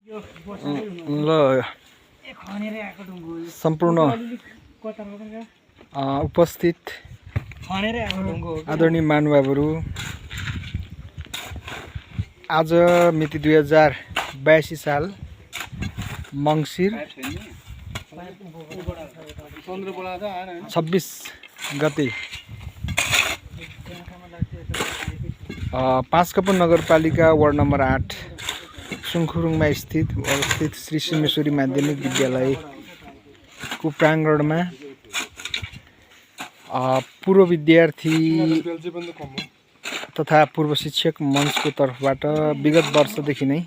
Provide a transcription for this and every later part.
ल सम्पूर्ण उपस्थित आदरणीय महानुभावहरू, आज मिति 2082 साल मङ्सिर 26 गते पाँचकपन नगरपालिका वार्ड नम्बर 8 सुङखुरुङमा अवस्थित श्री सिंहेश्वरी माध्यमिक विद्यालयको प्राङ्गणमा पूर्व विद्यार्थी तथा पूर्व शिक्षक मञ्चको तर्फबाट विगत वर्षदेखि नै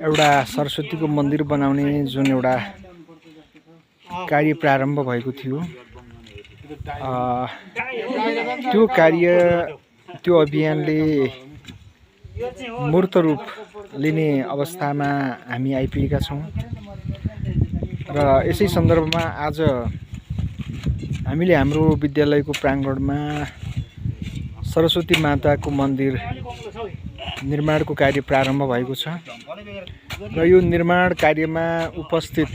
एउटा सरस्वतीको मन्दिर बनाउने जुन एउटा कार्य प्रारम्भ भएको थियो, त्यो अभियानले मूर्त रूप लिने अवस्थामा हामी आइपुगेका छौँ र यसै सन्दर्भमा आज हामीले हाम्रो विद्यालयको प्राङ्गणमा सरस्वती माताको मन्दिर निर्माणको कार्य प्रारम्भ भएको छ र यो निर्माण कार्यमा उपस्थित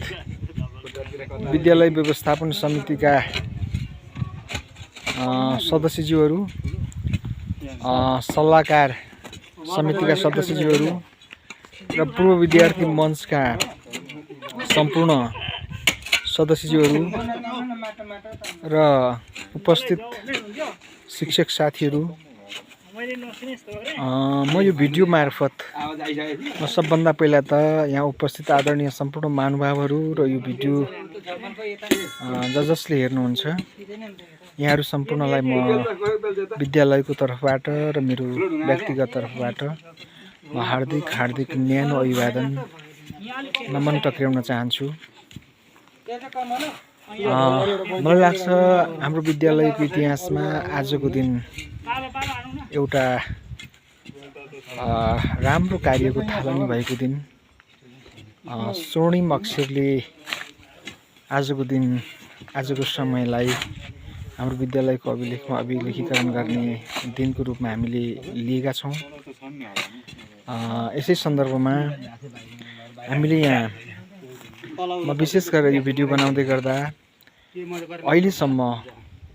विद्यालय व्यवस्थापन समितिका सदस्यज्यूहरू, सल्लाहकार समितिका सदस्यज्यूहरू र पूर्व विद्यार्थी मञ्चका सम्पूर्ण सदस्यज्यूहरू र उपस्थित शिक्षक साथीहरू, म यो भिडियो मार्फत सबभन्दा पहिला त यहाँ उपस्थित आदरणीय सम्पूर्ण महानुभावहरू र यो भिडियो जसले हेर्नुहुन्छ यहाँहरू सम्पूर्णलाई म विद्यालयको तर्फबाट र मेरो व्यक्तिगत तर्फबाट म हार्दिक न्यानो अभिवादन नमन टक्र्याउन चाहन्छु। मलाई लाग्छ हाम्रो विद्यालयको इतिहासमा आजको दिन एउटा राम्रो कार्यको थालनी भएको दिन, स्वर्णिम अक्षरले आजको समयलाई हाम्रो विद्यालयको अभिलेखमा अभिलेखीकरण गर्ने दिनको रूपमा हामीले लिएका छौँ। यसै सन्दर्भमा हामीले यहाँ म विशेष गरेर यो भिडियो बनाउँदै गर्दा अहिलेसम्म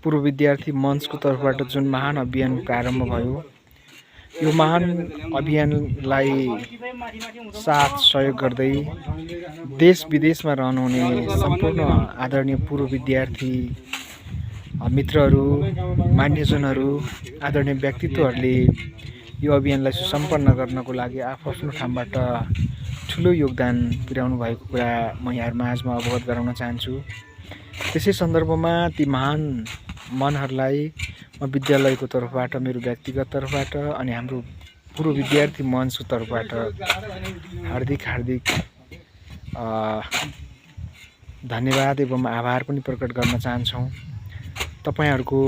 पूर्व विद्यार्थी मञ्चको तर्फबाट जुन महान अभियान प्रारम्भ भयो, यो महान अभियानलाई साथ सहयोग गर्दै देश विदेशमा रहनुहुने सम्पूर्ण आदरणीय पूर्व विद्यार्थी मित्रहरू, मान्यजनहरू, आदरणीय व्यक्तित्वहरूले यो अभियानलाई सुसम्पन्न गर्नको लागि आफ्नो ठाउँबाट ठुलो योगदान पुर्याउनु भएको कुरा म यहाँहरूमा आजमा अवगत गराउन चाहन्छु। त्यसै सन्दर्भमा ती महान मनहरूलाई म विद्यालयको तर्फबाट, मेरो व्यक्तिगत तर्फबाट अनि हाम्रो पूर्व विद्यार्थी मञ्चको तर्फबाट हार्दिक धन्यवाद एवं आभार पनि प्रकट गर्न चाहन्छौँ। तपाईहरुको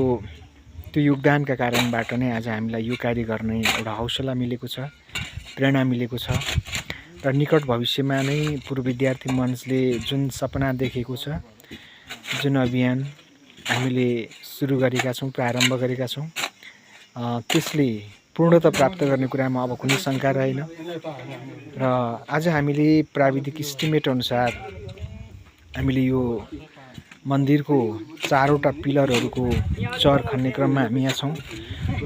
त्यो योगदानका कारणबाट नै आज हामीलाई यो कार्य गर्ने एउटा हौसला मिलेको छ, प्रेरणा मिलेको छ र निकट भविष्यमा नै पूर्व विद्यार्थी मञ्चले जुन सपना देखेको छ, जुन अभियान हामीले सुरु गरेका छौँ, प्रारम्भ गरेका छौँ, त्यसले पूर्णता प्राप्त गर्ने कुरामा अब कुनै शङ्का रहेन र आज हामीले प्राविधिक इस्टिमेट अनुसार हामीले यो मन्दिरको 4वटा पिलरहरूको चर खन्ने क्रममा हामी यहाँ छौँ।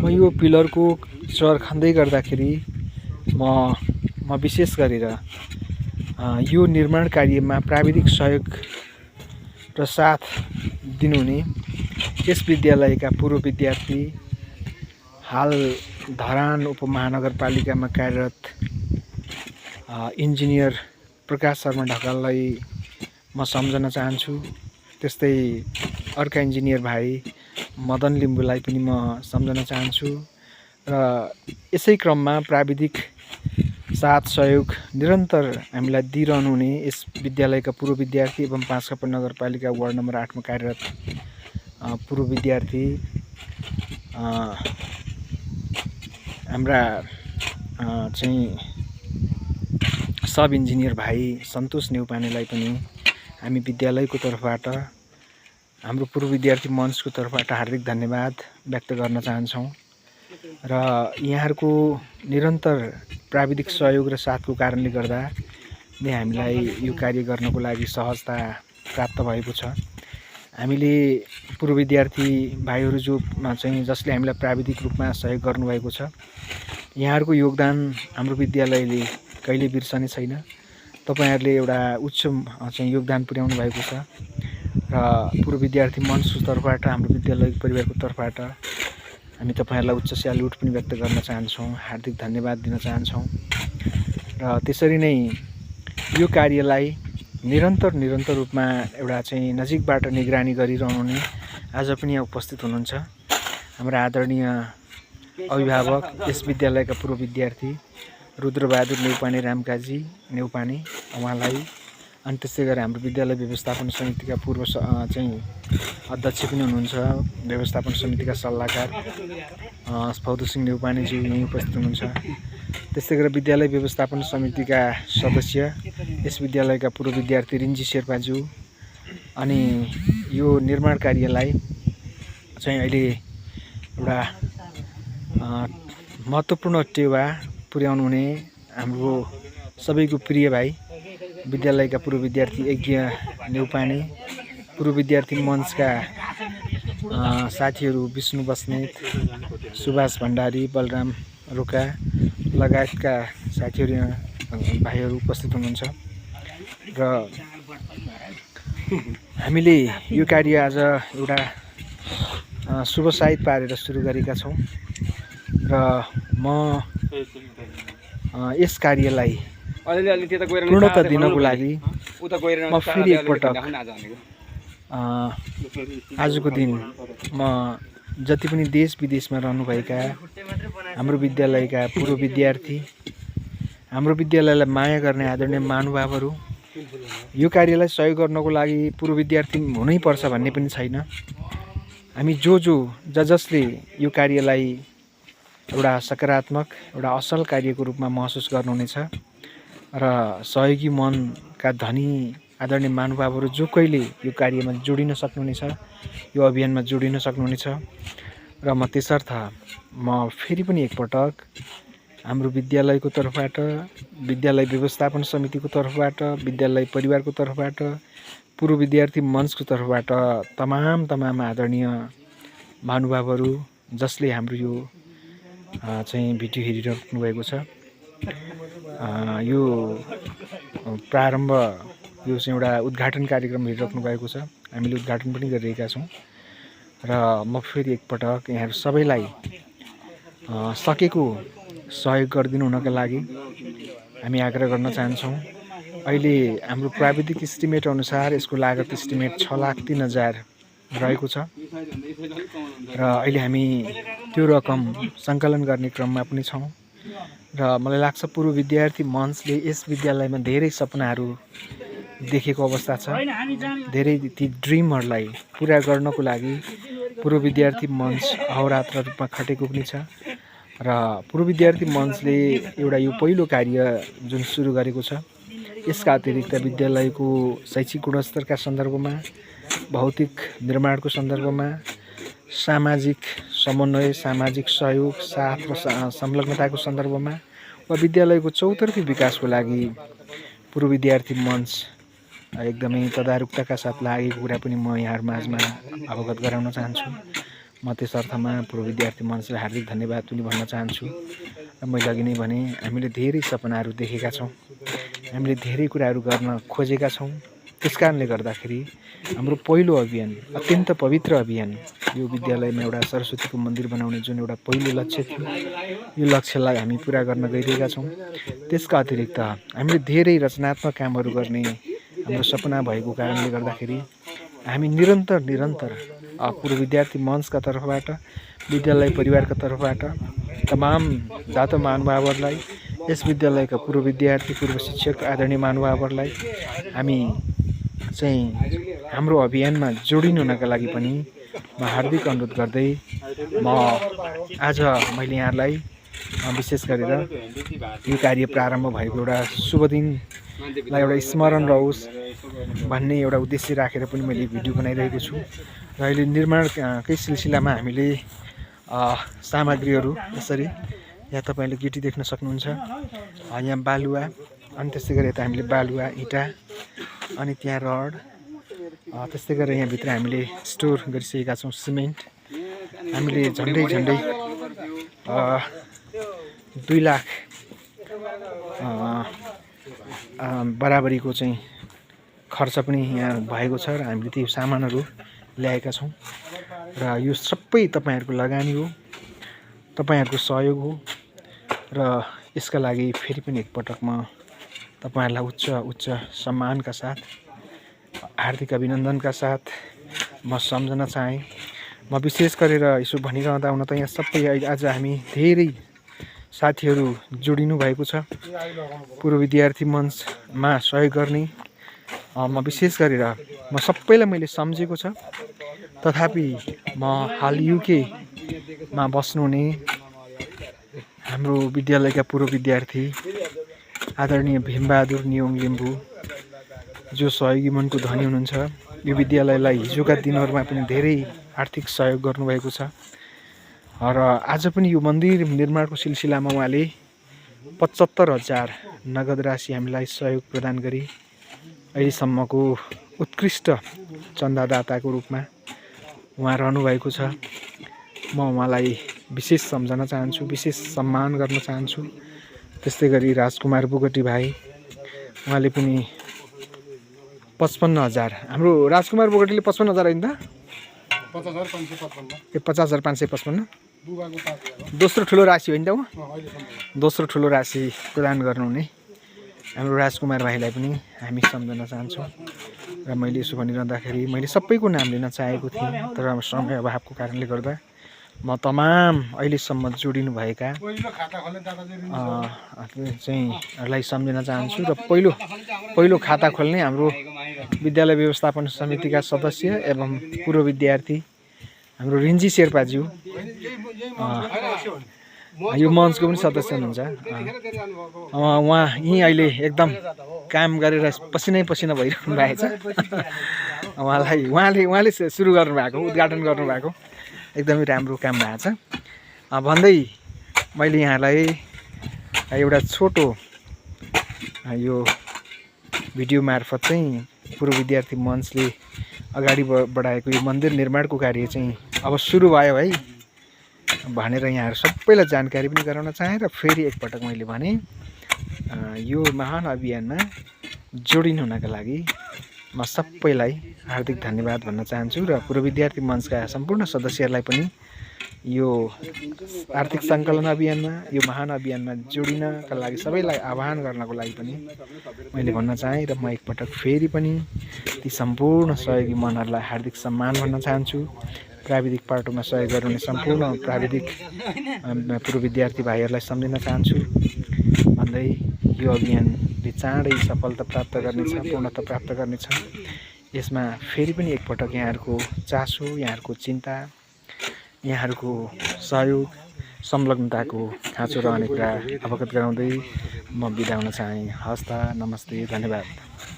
म यो पिलरको चर खन्दै गर्दाखेरि म विशेष गरेर यो निर्माण कार्यमा प्राविधिक सहयोग र साथ दिनुहुने यस विद्यालयका पूर्व विद्यार्थी, हाल धरान उपमहानगरपालिकामा कार्यरत इन्जिनियर प्रकाश शर्मा ढकाललाई म सम्झन चाहन्छु। त्यस्तै अर्का इन्जिनियर भाइ मदन लिम्बुलाई पनि म सम्झन चाहन्छु र यसै क्रममा प्राविधिक साथ सहयोग निरन्तर हामीलाई दिइरहनु हुने यस विद्यालयका पूर्व विद्यार्थी एवं पाँचकपन नगरपालिका वार्ड नम्बर 8 मा कार्यरत पूर्व विद्यार्थी हाम्रा चाहिँ सब इन्जिनियर भाइ सन्तोष नेउपानेलाई पनि हामी विद्यालयको तर्फबाट, हाम्रो पूर्व विद्यार्थी मञ्चको तर्फबाट हार्दिक धन्यवाद व्यक्त गर्न चाहन्छौँ। र यहाँहरूको निरन्तर प्राविधिक सहयोग र साथको कारणले गर्दा नै हामीलाई यो कार्य गर्नको लागि सहजता प्राप्त भएको छ। हामीले पूर्व विद्यार्थी भाइहरू चाहिँ जसले हामीलाई प्राविधिक रूपमा सहयोग गर्नुभएको छ, यहाँहरूको योगदान हाम्रो विद्यालयले कहिले बिर्सने छैन। तपाईहरुले एउटा उच्च चाहिँ योगदान पुर्याउनु भएको छ र पूर्व विद्यार्थी मञ्चको तर्फबाट हाम्रो विद्यालयको परिवारको तर्फबाट हामी तपाईहरुलाई उच्च स्यालुट पनि व्यक्त गर्न चाहन्छौँ, हार्दिक धन्यवाद दिन चाहन्छौँ। र त्यसरी नै यो कार्यलाई निरन्तर रूपमा एउटा चाहिँ नजिकबाट निगरानी गरिरहनु आज पनि यहाँ उपस्थित हुनुहुन्छ हाम्रा आदरणीय अभिभावक, यस विद्यालयका पूर्व विद्यार्थी रुद्रबहादुर नेउपाने रामकाजी नेउपाने उहाँलाई, अनि त्यसै गरी हाम्रो विद्यालय व्यवस्थापन समितिका पूर्व चाहिँ अध्यक्ष पनि हुनुहुन्छ, व्यवस्थापन समितिका सल्लाहकार फौदुसिंह नेउपानेज्यू यहीँ उपस्थित हुनुहुन्छ। त्यसै गरी विद्यालय व्यवस्थापन समितिका सदस्य यस विद्यालयका पूर्व विद्यार्थी रिन्जी शेर्पाज्यू, अनि यो निर्माण कार्यलाई चाहिँ अहिले एउटा महत्त्वपूर्ण टेवा पुर्याउनु हुने हाम्रो सबैको प्रिय भाइ विद्यालयका पूर्व विद्यार्थी यज्ञ नेउपाने, पूर्व विद्यार्थी मञ्चका साथीहरू विष्णु बस्नेत, सुभाष भण्डारी, बलराम रोका लगायतका साथीहरू भाइहरू उपस्थित हुनुहुन्छ। र हामीले यो कार्य आज एउटा शुभ साइत पारेर सुरु गरेका छौँ र म यस कार्यलाई पूर्णता दिनको लागि म फेरि एकपटक आजको दिन म जति पनि देश विदेशमा रहनुभएका हाम्रो विद्यालयका पूर्व विद्यार्थी, हाम्रो विद्यालयलाई माया गर्ने आदरणीय महानुभावहरू, यो कार्यलाई सहयोग गर्नको लागि पूर्व विद्यार्थी हुनै पर्छ भन्ने पनि छैन। हामी जसले यो कार्यलाई एउटा सकारात्मक, एउटा असल कार्यको रूपमा महसुस गर्नुहुनेछ र सहयोगी मनका धनी आदरणीय महानुभावहरू जो कहिले यो कार्यमा जोडिन सक्नुहुनेछ, यो अभियानमा जोडिन सक्नुहुनेछ। र म त्यसर्थ म फेरि पनि एकपटक हाम्रो विद्यालयको तर्फबाट, विद्यालय व्यवस्थापन समितिको तर्फबाट, विद्यालय परिवारको तर्फबाट, पूर्व विद्यार्थी मञ्चको तर्फबाट तमाम आदरणीय महानुभावहरू जसले हाम्रो यो चाहिँ भिडियो हेरिराख्नु भएको छ, यो प्रारम्भ यो चाहिँ एउटा उद्घाटन कार्यक्रम हेरिराख्नु भएको छ, हामीले उद्घाटन पनि गरिरहेका छौँ। र म फेरि एकपटक यहाँहरू सबैलाई सकेको सहयोग गरिदिनु हुनका लागि हामी आग्रह गर्न चाहन्छौँ। अहिले हाम्रो प्राविधिक इस्टिमेट अनुसार यसको लागत इस्टिमेट 6,03,000 रहेको छ र अहिले हामी त्यो रकम सङ्कलन गर्ने क्रममा पनि छौँ। र मलाई लाग्छ पूर्व विद्यार्थी मञ्चले यस विद्यालयमा धेरै सपनाहरू देखेको अवस्था छ, धेरै ती ड्रिमहरूलाई पुरा गर्नको लागि पूर्व विद्यार्थी मञ्च अहोरात्र रूपमा खटेको पनि छ। र पूर्व विद्यार्थी मञ्चले एउटा यो पहिलो कार्य जुन सुरु गरेको छ, यसका अतिरिक्त विद्यालयको शैक्षिक गुणस्तरका सन्दर्भमा, भौतिक निर्माणको सन्दर्भमा, सामाजिक समन्वय, सामाजिक सहयोग, साथ र संलग्नताको सन्दर्भमा वा विद्यालयको चौतर्फी विकासको लागि पूर्व विद्यार्थी मञ्च एकदमै तदारुकताका साथ लागेको कुरा पनि म यहाँहरू माझमा अवगत गराउन चाहन्छु। म त्यस अर्थमा पूर्व विद्यार्थी मञ्चलाई हार्दिक धन्यवाद पनि भन्न चाहन्छु। र मैले अघि नै भने हामीले धेरै सपनाहरू देखेका छौँ, हामीले धेरै कुराहरू गर्न खोजेका छौँ। त्यस कारणले गर्दाखेरि हाम्रो पहिलो अभियान, अत्यन्त पवित्र अभियान, यो विद्यालयमा एउटा सरस्वतीको मन्दिर बनाउने जुन एउटा पहिलो लक्ष्य थियो, यो लक्ष्यलाई हामी पुरा गर्न गइरहेका छौँ। त्यसका अतिरिक्त हामीले धेरै रचनात्मक कामहरू गर्ने हाम्रो सपना भएको कारणले गर्दाखेरि हामी निरन्तर पूर्व विद्यार्थी मञ्चका तर्फबाट, विद्यालय परिवारका तर्फबाट तमाम दाता महानुभावहरूलाई, यस विद्यालयका पूर्व विद्यार्थी, पूर्व शिक्षक आदरणीय महानुभावहरूलाई हामी चाहिँ हाम्रो अभियानमा जोडिनु हुनका लागि पनि म हार्दिक अनुरोध गर्दै आज मैले यहाँलाई विशेष गरेर यो कार्य प्रारम्भ भएको एउटा शुभ दिनलाई एउटा स्मरण रहोस् भन्ने एउटा उद्देश्य राखेर पनि मैले भिडियो बनाइरहेको छु। र अहिले निर्माणकै सिलसिलामा हामीले सामग्रीहरू यसरी यहाँ तपाईँले गिटी देख्न सक्नुहुन्छ। यहाँ बालुवा अनि त्यस्तै गरेर यता हामीले बालुवा इँटा अनि त्यहाँ रड त्यस्तै गरेर यहाँभित्र हामीले स्टोर गरिसकेका छौँ सिमेन्ट। हामीले झन्डै 2 लाख बराबरीको चाहिँ खर्च पनि यहाँ भएको छ र हामीले त्यो सामानहरू ल्याएका छौँ र यो सबै तपाईँहरूको लगानी हो, तपाईँहरूको सहयोग हो र यसका लागि फेरि पनि एकपटक म तपाईँहरूलाई उच्च सम्मानका साथ हार्दिक अभिनन्दनका साथ म सम्झन चाहेँ। म विशेष गरेर यसो भनिरहँदा हुन त यहाँ सबै आज हामी धेरै साथीहरू जोडिनु भएको छ पूर्व विद्यार्थी मञ्चमा सहयोग गर्ने। म विशेष गरेर म सबैलाई मैले सम्झेको छ, तथापि म हाल युकेमा बस्नुहुने हाम्रो विद्यालयका पूर्व विद्यार्थी आदरणीय भीमबहादुर नियोङ लिम्बू जो सहयोगी मनको धनी हुनुहुन्छ, यो विद्यालयलाई हिजोका दिनहरूमा पनि धेरै आर्थिक सहयोग गर्नुभएको छ र आज पनि यो मन्दिर निर्माणको सिलसिलामा उहाँले 75,000 नगद राशि हामीलाई सहयोग प्रदान गरी अहिलेसम्मको उत्कृष्ट चन्दादाताको रूपमा उहाँ रहनुभएको छ। म उहाँलाई विशेष सम्झन चाहन्छु, विशेष सम्मान गर्न चाहन्छु। त्यस्तै गरी राजकुमार बोगटी भाइ, उहाँले पनि 55,000, हाम्रो राजकुमार बोगटीले 55,000 होइन त 50,555 दोस्रो ठुलो राशि होइन त हो, दोस्रो ठुलो राशि प्रदान गर्नुहुने हाम्रो राजकुमार भाइलाई पनि हामी सम्झन चाहन्छौँ। र मैले यसो भनिरहँदाखेरि मैले सबैको नाम लिन चाहेको थिएँ, तर समय अभावको कारणले गर्दा म तमाम अहिलेसम्म जोडिनुभएका चाहिँलाई सम्झिन चाहन्छु। र पहिलो खाता खोल्ने हाम्रो विद्यालय व्यवस्थापन समितिका सदस्य एवं पूर्व विद्यार्थी हाम्रो रिन्जी शेर्पाज्यू, यो मञ्चको पनि सदस्य हुनुहुन्छ। उहाँ यहीँ अहिले एकदम काम गरेर पसिनै पसिना भइरहनु भएको छ। उहाँले सुरु गर्नुभएको, उद्घाटन गर्नुभएको एकदमै राम्रो काम भएको छ भन्दै मैले यहाँलाई एउटा छोटो यो भिडियो मार्फत चाहिँ पूर्व विद्यार्थी मञ्चले अगाडि बढाएको यो मन्दिर निर्माणको कार्य चाहिँ अब सुरु भयो है भनेर यहाँहरू सबैलाई जानकारी पनि गराउन चाहेँ। र फेरि एकपटक मैले भने यो महान अभियानमा जोडिनु हुनका लागि म सबैलाई हार्दिक धन्यवाद भन्न चाहन्छु र पूर्व विद्यार्थी मञ्चका सम्पूर्ण सदस्यहरूलाई पनि यो आर्थिक सङ्कलन अभियानमा, यो महान अभियानमा जोडिनका लागि सबैलाई आह्वान गर्नको लागि पनि मैले भन्न चाहेँ। र म एकपटक फेरि पनि ती सम्पूर्ण सहयोगी मनहरूलाई हार्दिक सम्मान भन्न चाहन्छु। प्राविधिक पाटोमा सहयोग गर्नुहुने सम्पूर्ण प्राविधिक पूर्व विद्यार्थी भाइहरूलाई सम्झिन चाहन्छु भन्दै यो अभियानले चाँडै सफलता प्राप्त गर्नेछ, पूर्णता प्राप्त गर्नेछ। यसमा फेरि पनि एकपटक यहाँहरूको चासो, यहाँहरूको चिन्ता, यहाँहरूको सहयोग, संलग्नताको खाँचो रहने कुरा अवगत गराउँदै म बिदा हुन चाहेँ। हस्त, नमस्ते, धन्यवाद।